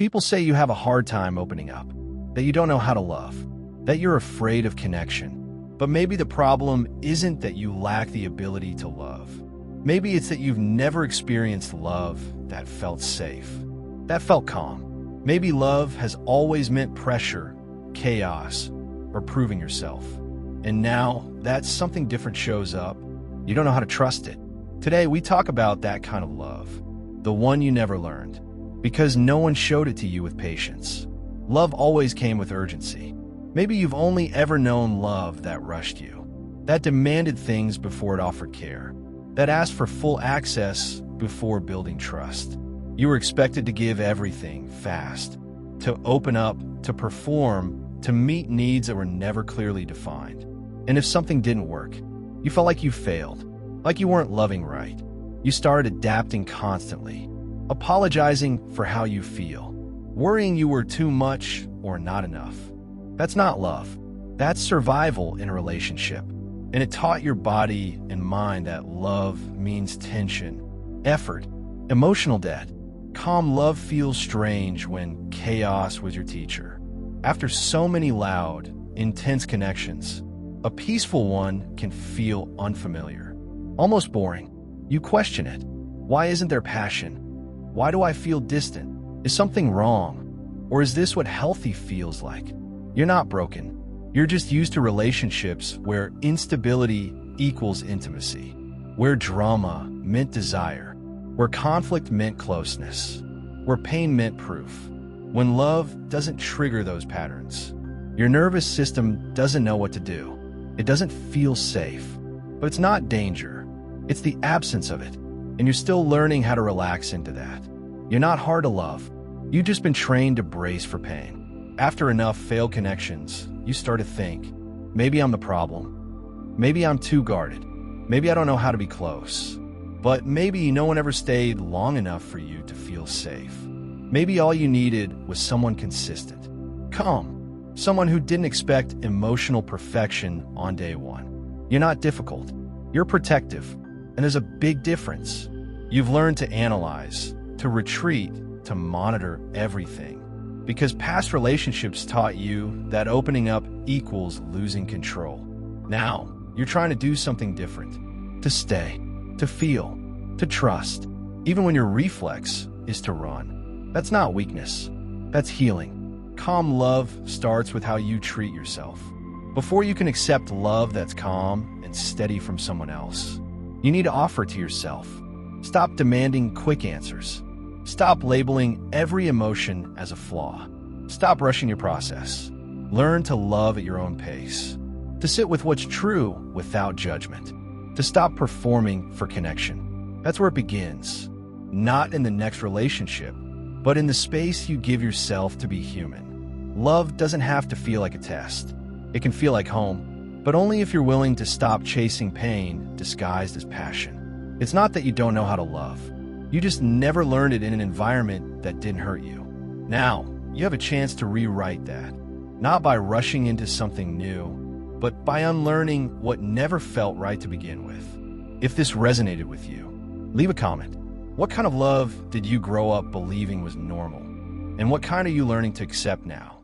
People say you have a hard time opening up, that you don't know how to love, that you're afraid of connection. But maybe the problem isn't that you lack the ability to love. Maybe it's that you've never experienced love that felt safe, that felt calm. Maybe love has always meant pressure, chaos, or proving yourself. And now that something different shows up, you don't know how to trust it. Today, we talk about that kind of love, the one you never learned, because no one showed it to you with patience. Love always came with urgency. Maybe you've only ever known love that rushed you, that demanded things before it offered care, that asked for full access before building trust. You were expected to give everything fast, to open up, to perform, to meet needs that were never clearly defined. And if something didn't work, you felt like you failed, like you weren't loving right. You started adapting constantly, apologizing for how you feel, worrying you were too much or not enough. That's not love. That's survival in a relationship. And it taught your body and mind that love means tension, effort, emotional debt. Calm love feels strange when chaos was your teacher. After so many loud, intense connections, a peaceful one can feel unfamiliar, almost boring. You question it. Why isn't there passion? Why do I feel distant? Is something wrong? Or is this what healthy feels like? You're not broken. You're just used to relationships where instability equals intimacy, where drama meant desire, where conflict meant closeness, where pain meant proof. When love doesn't trigger those patterns, your nervous system doesn't know what to do. It doesn't feel safe. But it's not danger. It's the absence of it. And you're still learning how to relax into that. You're not hard to love. You've just been trained to brace for pain. After enough failed connections, you start to think, maybe I'm the problem. Maybe I'm too guarded. Maybe I don't know how to be close. But maybe no one ever stayed long enough for you to feel safe. Maybe all you needed was someone consistent, calm, someone who didn't expect emotional perfection on day one. You're not difficult. You're protective. And there's a big difference. You've learned to analyze, to retreat, to monitor everything. Because past relationships taught you that opening up equals losing control. Now, you're trying to do something different. To stay, to feel, to trust, even when your reflex is to run. That's not weakness. That's healing. Calm love starts with how you treat yourself. Before you can accept love that's calm and steady from someone else, you need to offer it to yourself. Stop demanding quick answers. Stop labeling every emotion as a flaw. Stop rushing your process. Learn to love at your own pace. To sit with what's true without judgment. To stop performing for connection. That's where it begins. Not in the next relationship, but in the space you give yourself to be human. Love doesn't have to feel like a test. It can feel like home, but only if you're willing to stop chasing pain disguised as passion. It's not that you don't know how to love. You just never learned it in an environment that didn't hurt you. Now, you have a chance to rewrite that, not by rushing into something new, but by unlearning what never felt right to begin with. If this resonated with you, leave a comment. What kind of love did you grow up believing was normal? And what kind are you learning to accept now?